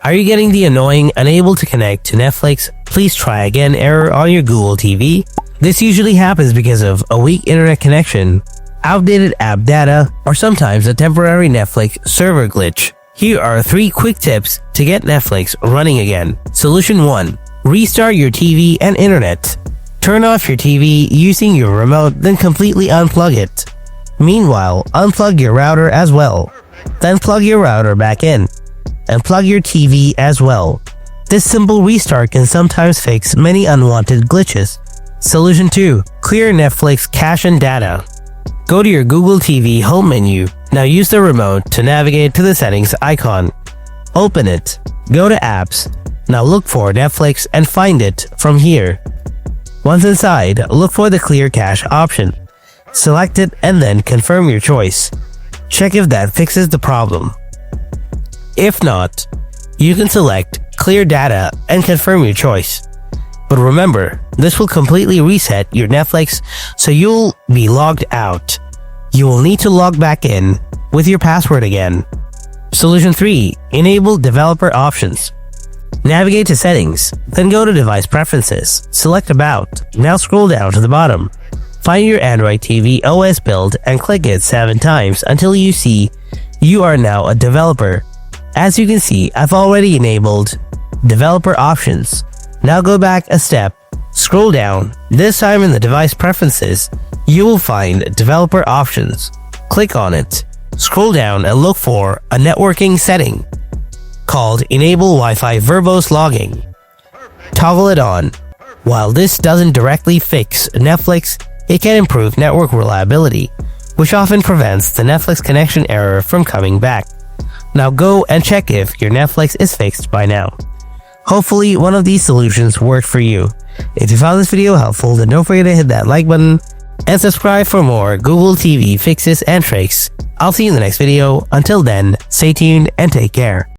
Are you getting the annoying unable to connect to Netflix? Please try again error on your Google TV? This usually happens because of a weak internet connection, outdated app data, or sometimes a temporary Netflix server glitch. Here are 3 quick tips to get Netflix running again. Solution 1. Restart your TV and internet. Turn off your TV using your remote, then completely unplug it. Meanwhile, unplug your router as well. Then plug your router back in, and plug your TV as well. This simple restart can sometimes fix many unwanted glitches. Solution 2. Clear Netflix cache and data. Go to your Google TV home menu. Now use the remote to navigate to the settings icon. Open it. Go to apps. Now look for Netflix and find it from here. Once inside, look for the clear cache option. Select it and then confirm your choice. Check if that fixes the problem. If not, you can select clear data and confirm your choice. But remember, this will completely reset your Netflix, so you'll be logged out. You will need to log back in with your password again. Solution 3. Enable developer options. Navigate to settings, then go to device preferences. Select about. Now scroll down to the bottom. Find your Android TV OS build and click it 7 times until you see you are now a developer. As you can see, I've already enabled developer options. Now go back a step, scroll down. This time in the device preferences, you will find developer options. Click on it. Scroll down and look for a networking setting called Enable Wi-Fi Verbose Logging. Toggle it on. While this doesn't directly fix Netflix, it can improve network reliability, which often prevents the Netflix connection error from coming back. Now go and check if your Netflix is fixed by now. Hopefully one of these solutions worked for you. If you found this video helpful, then don't forget to hit that like button and subscribe for more Google TV fixes and tricks. I'll see you in the next video. Until then, stay tuned and take care.